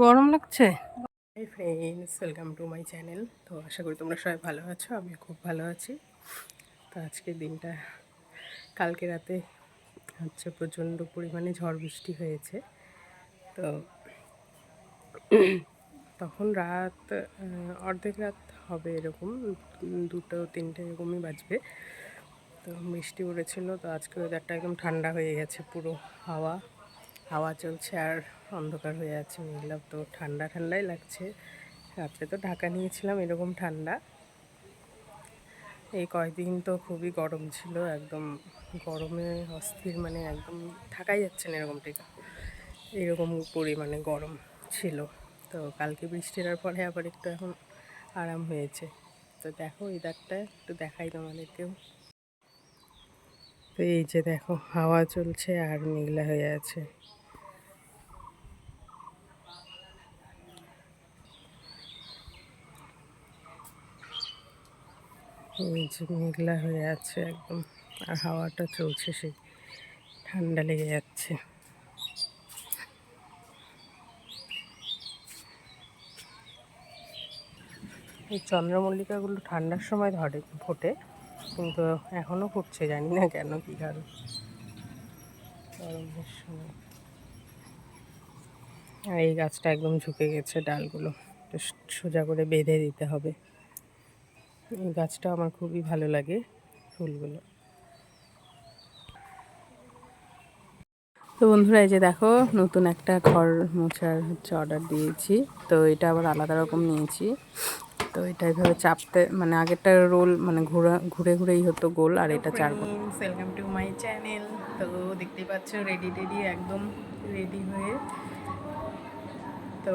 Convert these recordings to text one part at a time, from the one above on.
গরম লাগছে। Hi friends, welcome to my channel. তো আশা করি তোমরা সবাই ভালো আছো, আমি খুব ভালো আছি। তো আজকের দিনটা, কালকে রাতে হচ্ছে প্রচণ্ড পরিমাণে ঝড় বৃষ্টি হয়েছে। তো তখন রাত অর্ধেক রাত হবে, এরকম 2-3 এরকমই বাজবে। তো বৃষ্টি পড়েছিল। তো আজকে ওয়েদারটা একদম ঠান্ডা হয়ে গেছে, পুরো হাওয়া চলছে আর অন্ধকার হয়ে আছে, মেঘলা। তো ঠান্ডা ঠান্ডাই লাগছে। রাত্রে তো ঢাকা নিয়েছিলাম, এরকম ঠান্ডা। এই কয়েকদিন তো খুবই গরম ছিল, একদম গরমে অস্থির, মানে একদম থাকাই যাচ্ছে না এরকম পরিমাণে গরম ছিল। তো কালকে বৃষ্টির পরে আবার একটু এখন আরাম হয়েছে। তো দেখো ওয়েদারটা একটু দেখাই তোমাদেরকেও। তো এই যে দেখো, হাওয়া চলছে আর মেঘলা হয়ে আছে। এই যে মেঘলা হয়ে আছে একদম, আর হাওয়াটা চলছে, সেই ঠান্ডা লেগে যাচ্ছে। এই চন্দ্রমল্লিকাগুলো ঠান্ডার সময় ফোটে, কিন্তু এখনও ফুটছে, জানি না কেন, কী কারণ। গরমের সময় আর এই গাছটা একদম ঝুঁকে গেছে, ডালগুলো তো সোজা করে বেঁধে দিতে হবে। এই গাছটা আমার খুবই ভালো লাগে, ফুলগুলো। তো বন্ধুরা, এই যে দেখো, নতুন একটা ঘর মোছার অর্ডার দিয়েছি। তো এটা আবার আলাদা রকম নিয়েছি। তো এটা এইভাবে চাপতে, মানে আগেরটা রোল, মানে ঘুরে ঘুরেই হতো গোল, আর এটা চার। Welcome to my channel. তো দেখতেই পাচ্ছ, রেডি একদম রেডি হয়ে তো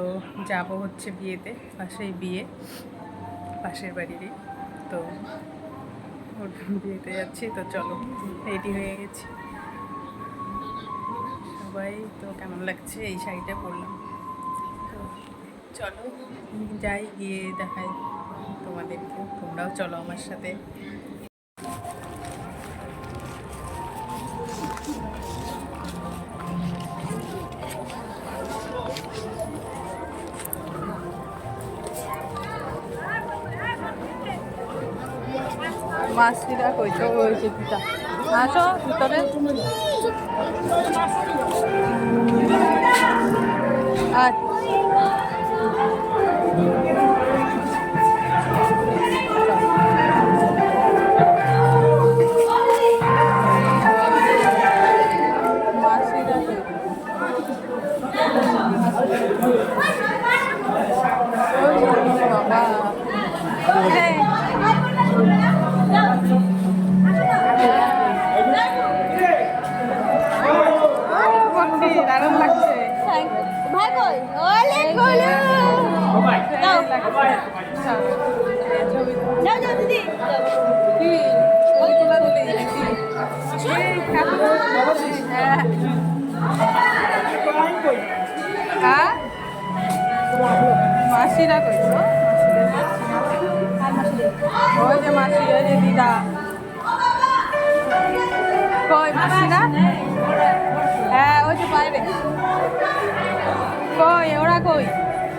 যাব হচ্ছে বিয়েতে। পাশেই বিয়ে, পাশের বাড়িরই। তো বিয়েতে যাচ্ছি। তো চলো, রেডি হয়ে গেছি সবাই। তো কেমন লাগছে এই শাড়িটা পরলাম। তো চলো যাই, গিয়ে দেখাই তোমাদেরকে, তোমরাও চলো আমার সাথে। মাছটিরা কইতো ওই যে পিতা আসো ভিতরে। আর দারুণ লাগছে। মাসিরা কইতো, ওই যে মাসি, ওই যে দিদা কই, মাসিরা? হ্যাঁ, ওই যে বাইরে কই, ওরা কই?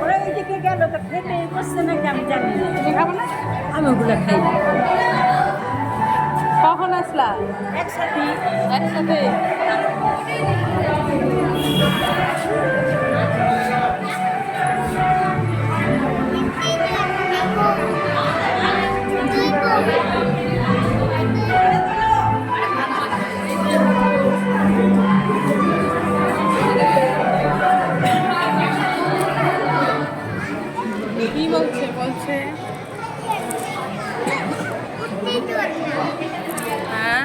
ওরা ওইদিকে গেল, তো খেতে বসছে নাকি আমি জানি না। তুমি খাবো না? আমি ওগুলো খাই না। কখন আসলা? একসাথে। কি বলছে হ্যাঁ,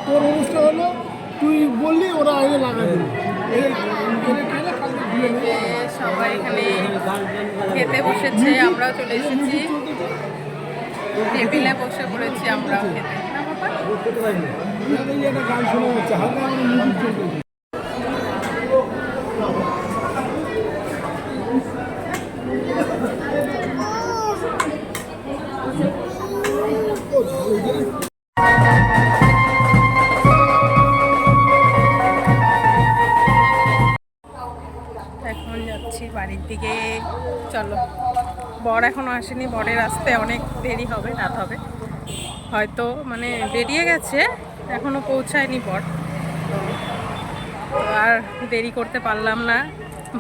তোর অনুষ্ঠান হলো, তুই বললি, ওরা আগে লাগাই দিল। সবাই এখানে খেতে বসেছে, আমরাও চলে এসেছি, টেবিলে বসে পড়েছি আমরাও খেতে। একটা গান শোনা যাচ্ছে, হালকা মিউজিক চলতেছে। এখন যাচ্ছি বাড়ির দিকে, চলো। বর এখনো আসেনি, বরের আসতে অনেক দেরি হবে, রাত হবে হয়তো, মানে বেরিয়ে গেছে, এখনো পৌঁছায়নি বর। তো আর দেরি করতে পারলাম না,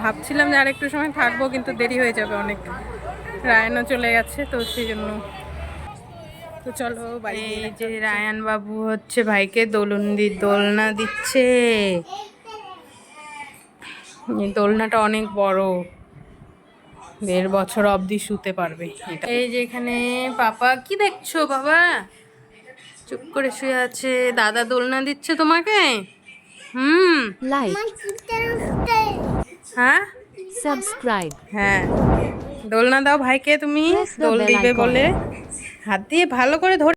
ভাবছিলাম যে আর একটু সময় থাকবো, কিন্তু দেরি হয়ে যাবে অনেক, রায়ানও চলে গেছে, তো সেই জন্য। তো চলো বাড়ি। এই যে রায়ান বাবু হচ্ছে ভাইকে দোলনা দিচ্ছে। এই দোলনাটা অনেক বড়, 1.5 বছর অবধি শুতে পারবে এটা। এই যে এখানে পাপা, কি দেখছো বাবা? চুপ করে শুয়ে আছে, দাদা দোলনা দিচ্ছে তোমাকে। like, হ্যাঁ subscribe, হ্যাঁ, দোলনা দাও ভাইকে তুমি, Press the দোল bell দিবে icon. বলে। হাত দিয়ে ভালো করে ধরে